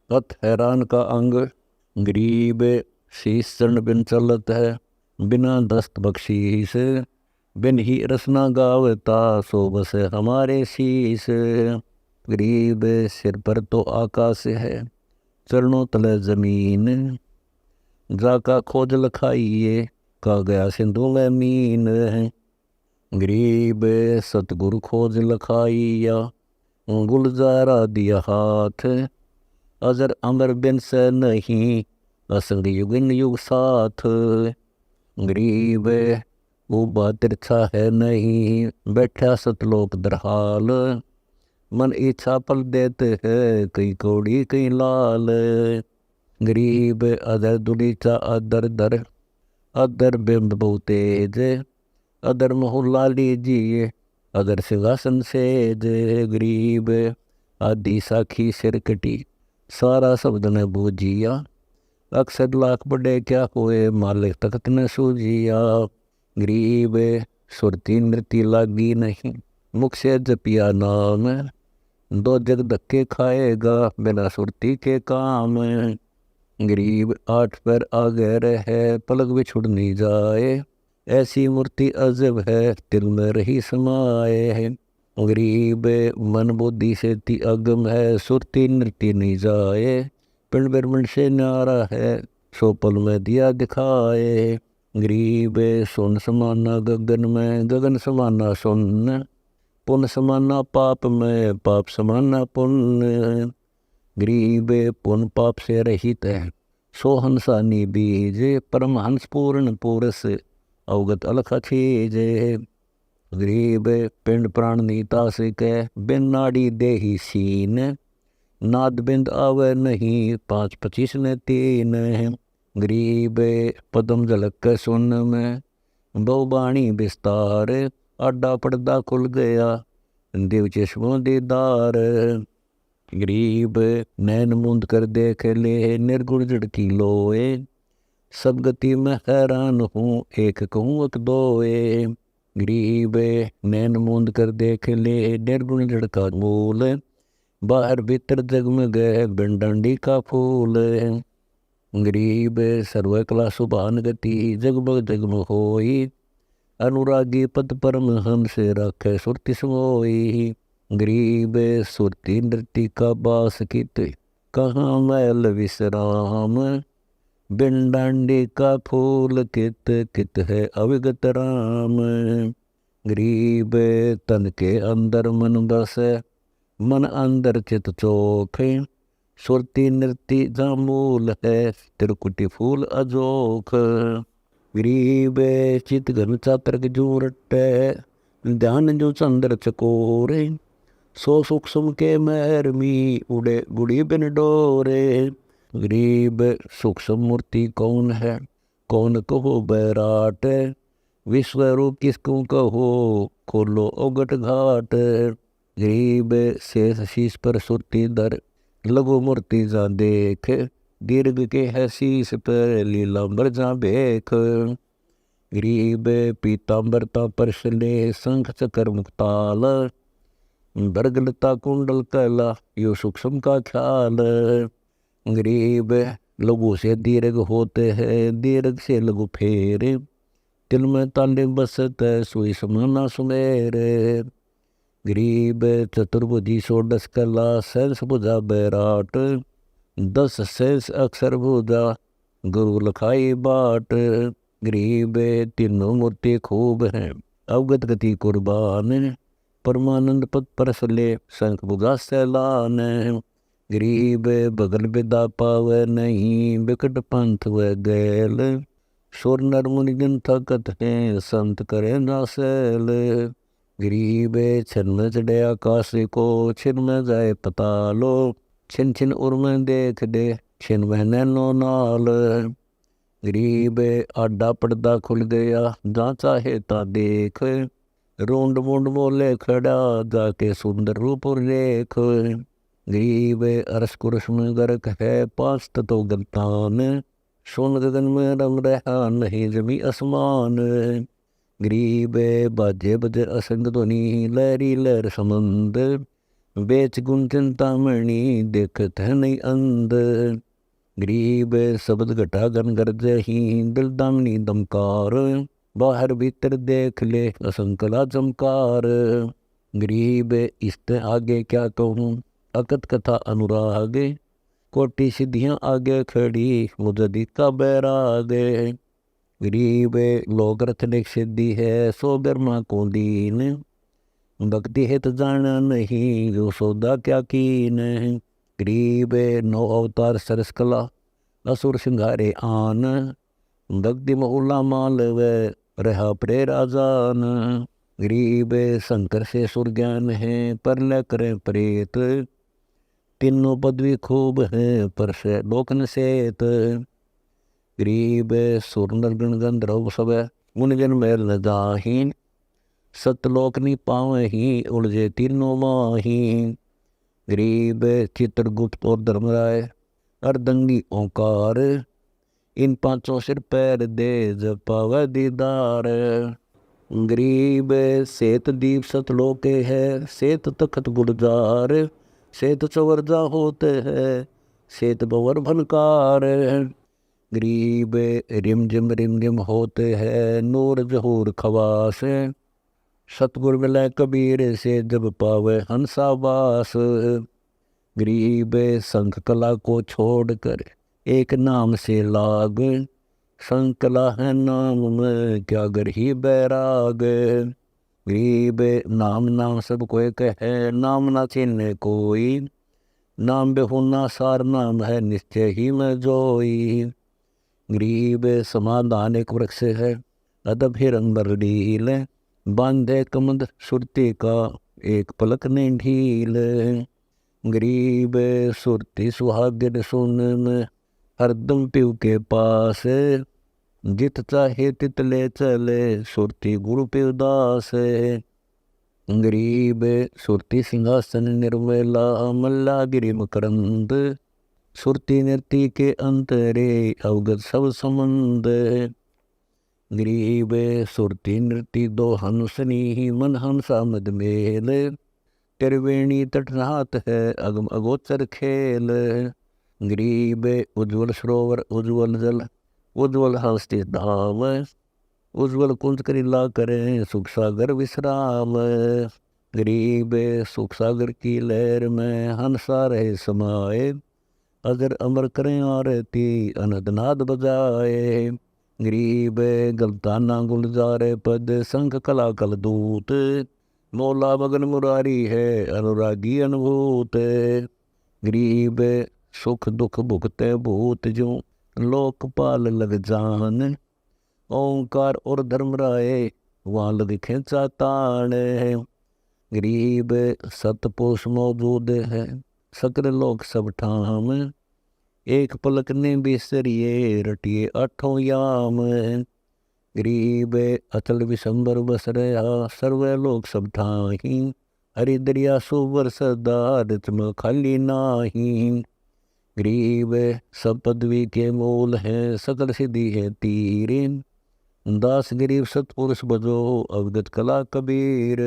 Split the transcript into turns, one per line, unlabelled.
अत हैरान का अंग गरीब शीस चरण बिन चलत है, बिना दस्त बख्शीस बिन ही रसना गावता, सो बस हमारे शीस। गरीब सिर पर तो आकाश है, चरणों तले जमीन, जाका खोज लखाइए, का गया सिंधु में मीन। गरीब सतगुरु खोज लखाइया, गुलजारा दिया हाथ, अजर अमर बिन से नहीं, असंग युगिन युग साथ। गरीब वो तिरछा है नहीं, बैठा सतलोक दरहाल, मन इच्छा पल देते है, कई कौड़ी कई लाल। गरीब अदर दुलीचा अदर दर, अदर बिंब बहु तेज, अदर मोहल्ला लीजिए, अदर सिंहासन सेज। गरीब आदि साखी सिर कटी, सारा शब्द ने बूझिया, अक्सर लाख बड़े क्या हुए, मालिक तख्त ने सूझिया। गरीब सुरती नृति लागी नहीं, मुख से जपिया नाम, दो जग धक्के खाएगा, बिना सुरती के काम। गरीब आठ पैर आगे रहे, पलक भी छुड़ नहीं जाए, ऐसी मूर्ति अजब है, दिल में रही समाए है। गरीब मन बुद्धि से ती अगम है, सुरती नृत्य नहीं जाए, पिंड ब्रह्मंड से न्यारा है, सो पल में दिया दिखाए। गरीब सुन समाना गगन में, गगन समाना सुन, पुण्य समाना पाप में, पाप समाना पुण्य। गरीब पुण्य पाप से रहित है, सो हंसानी बीज, परमहंस पूर्ण पुरुष, अवगत अलख छीज। गरीब पिंड प्राण नीता से कह, बिन नाड़ी देही सीन, नाद बिंद आवे नहीं, 5-25 ने 3। गरीब पदम झलक के सुन में, बहुबाणी विस्तार, आडा पर्दा खुल गया, दिव चश्मों दीदार। गरीब नैन मूंद कर देख ले, निर्गुण जड़ की लोए, सब गति में हैरान हूँ, एक कहूँ एक दोए। गरीब नैन मूंद कर देख ले, निर्गुण जड़ का मूल, बाहर भीतर जगमग बिन डंडी का फूल। गरीब सर्व कला सुभान गति, जगमग जगमग होई, अनुरागी पद परम हंस रखे सुरति सोई। गरीब सुरति नृत्य का बास कित, कहाँ मैल विश्राम, बिन डांडी का फूल कित, कित है अविगत राम। गरीब तन के अंदर मन बसे, मन अंदर चित चोखे, सुरती नृत्य जा मूल है, त्रिकुटी फूल अजोख। गरीब चित घन चातरक जू रटे, ध्यान जो चंद्र चकोरे, सो सूक्ष्म के महरमी, उड़े गुड़ी बिन डोरे। गरीब सूक्ष्म मूर्ति कौन है, कौन कहो बैराट, विश्व रूप किसको कहो, खोलो ओगट घाट। गरीब शेष शीश पर सुरती दर, लघु मूर्ति जा देख, दीर्घ के है शीश पर, लीलांबर जा बेख। गरीब पीतांबरता पर शले, शंख चकर मुक्ताल, बरगलता कुंडल कैला, यो सूक्ष्म का ख्याल। गरीब लघु से दीर्घ होते हैं, दीर्घ से लघु फेरे, तिल में तांडे बसत सुई समाना सुमेरे। गरीब चतुर्भुजी 16 कला, सहस भुजा बैराट, 10 शेष अक्षर भुजा, गुरु लखाई बाट। गरीब तीनों मूर्ति खूब हैं, अवगत गति कुर्बान, परमानंद पद परसले, शंख भुजा सैलान। गरीब बगल विदा पावे नहीं, बिकट पंथ व गैल, सुर नर मुनि जन थकत हैं, संत करे ना सैल। गरीब छिन में चढ़े आकाश को, छिन में जाए पतालो, छिन छिन उर में देख दे, छिन में नैनो नाल। गरीब आडा पर्दा खुल गया, जहाँ चाहे ता देख, रोंड मुंड मोले खड़ा, जाके सुंदर रूप रेख। गरीब अरस कुरस में गर्क है, 5 तत्व गलतान, सोन गगन में रम रहा नहीं जमी आसमान। गरीब बाजे बजे असंग ध्वनि, लहरी लहर समंद, बेच गुण चिंतामणि देखत है नहीं अंध। गरीब शब्द घटा गन गरजही दिल दामनी दमकार। बाहर भीतर देख ले असंकला चमकार। गरीब इसते आगे क्या कहूँ अकत कथा अनुराग। कोटि सिद्धियाँ आगे खड़ी मुझदी का बैराग। गरीब लोग रथने सिद्धि है सो ब्रह्मा को दीन। भक्ति हित जाना नहीं जो सौदा क्या कीन। गरीब नौ अवतार सरस कला असुर सिंगारे आन। भक्ति बहुला माल व रहा प्रेरा जान। गरीब शंकर से सुर ज्ञान है पर ल करें प्रेत। तीनों पदवी खूब है पर से लोकन सेत। गरीब सुर नर गण गंधर्व सब उन जन मैल न जाही। सतलोक नहीं पावही उलझे तीनों माही। गरीब चित्रगुप्त और धर्मराय अर्धंगी ओंकार। इन पांचों सिर पैर दे जब पावे दीदार। गरीब सेत दीप सतलोके है सेत तखत गुलजार। सेत चवर्जा होते है सेत बवर भनकार। गरीब रिम जिम होते है नूर जहूर खवास। सतगुर मिलय कबीर से जब पावे हंसावास। गरीब संख कला को छोड़कर एक नाम से लाग। संख कला है नाम में क्या गर ही बैराग। गरीब नाम सब कोई कहे नाम ना चिन्ह कोई। नाम बेहुना सार नाम है निश्चय ही में जोई। गरीब समाधान एक वृक्ष है अदब हिरन बरडील। बांधे कमंद सुरती का एक पलक ने ढील। गरीब सुरती सुहागिन सुन में हरदम पिव के पास। जित चाहे तित ले चले सुरती गुरु पिव दास। गरीब सुरती सिंहासन निर्मला मल्ला गिरि मकरंद। सुरती नृत्य के अंतरे अवगत सब संबंध। गरीब सुरती नृत्य दो हंसनी मन हंसा मद मेल। त्रिवेणी तटनाथ है अगम अगोचर खेल। गरीब उज्ज्वल सरोवर उज्ज्वल जल उज्ज्वल हस्ती धाम। उज्ज्वल कुंज करीला करें सुख सागर विश्राम। गरीब सुख सागर की लहर में हंसा रहे समाए। अजर अमर करें आरती अनदनाद बजाए। गरीब गलताना गुलजारे पद संख कला कल दूत। मौला मगन मुरारी है अनुरागी अनुभूत। गरीब सुख दुख भुगते भूत जो लोकपाल लग जान। ओंकार और धर्मराय वहाँ लग खेचा तान। गरीब सतपोष मौजूद है सकल लोक सब ठाम। एक पलक ने बिसरिए रटिए आठों याम। गरीब अचल विशंबर बस रहा सर्व लोक सब ठाही। हरि दरिया सुवर सदा रितम खाली नाही। गरीब सब पदवी के मूल है सकल सिद्धि है तीर। दास गरीब सतपुरुष बजो अवगत कला कबीर।